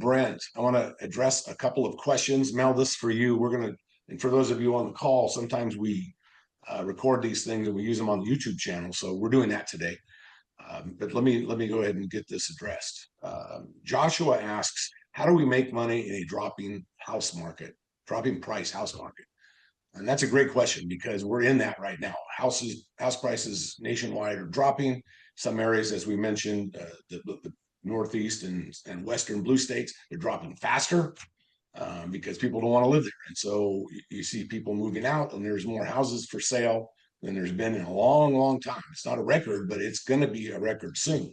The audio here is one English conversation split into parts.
Brent. I want to address a couple of questions. Mel, this is for you. And for those of you on the call, sometimes we record these things and we use them on the YouTube channel. So we're doing that today. But let me go ahead and get this addressed. Joshua asks, how do we make money in a dropping price house market? And that's a great question because we're in that right now. House prices nationwide are dropping. Some areas, as we mentioned, the Northeast and Western blue states, they're dropping faster because people don't want to live there. And so you see people moving out, and there's more houses for sale than there's been in a long, long time. It's not a record, but it's going to be a record soon.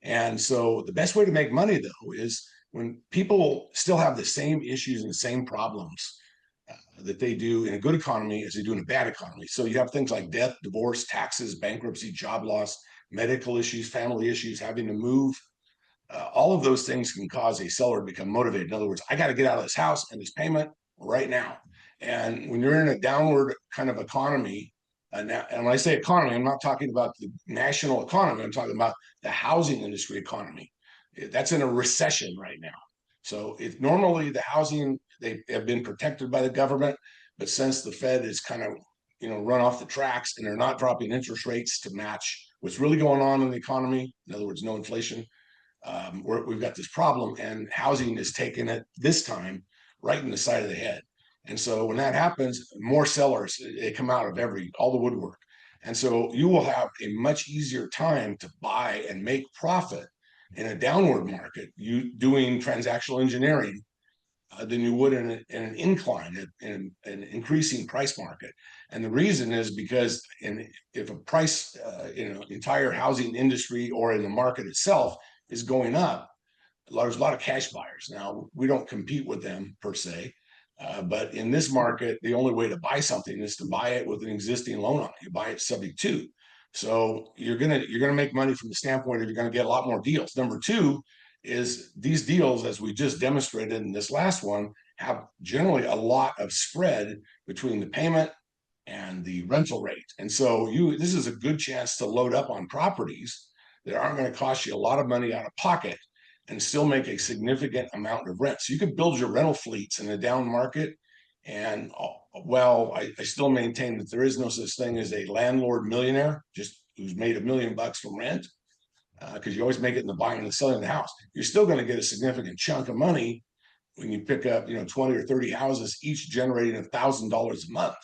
And so the best way to make money, though, is when people still have the same issues and the same problems that they do in a good economy as they do in a bad economy. So you have things like death, divorce, taxes, bankruptcy, job loss, medical issues, family issues, having to move. All of those things can cause a seller to become motivated. In other words, I got to get out of this house and this payment right now. And when you're in a downward kind of economy, and when I say economy, I'm not talking about the national economy. I'm talking about the housing industry economy. That's in a recession right now. So if normally the housing, they have been protected by the government, but since the Fed is kind of run off the tracks and they're not dropping interest rates to match what's really going on in the economy, in other words, no inflation, we've got this problem, and housing is taking it this time right in the side of the head. And so when that happens, more sellers, they come out of all the woodwork. And so you will have a much easier time to buy and make profit in a downward market, you doing transactional engineering, than you would in an incline, in an increasing price market. And the reason is because if a price, entire housing industry or in the market itself is going up, there's a lot of cash buyers. Now, we don't compete with them per se, but in this market, the only way to buy something is to buy it with an existing loan on it. You buy it subject to. So you're gonna make money from the standpoint of you're gonna get a lot more deals. Number two is these deals, as we just demonstrated in this last one, have generally a lot of spread between the payment and the rental rate. And so this is a good chance to load up on properties that aren't going to cost you a lot of money out of pocket and still make a significant amount of rent. So you could build your rental fleets in a down market. And I still maintain that there is no such thing as a landlord millionaire, just who's made $1 million from rent, because you always make it in the buying and the selling of the house. You're still going to get a significant chunk of money when you pick up 20 or 30 houses, each generating $1,000 a month.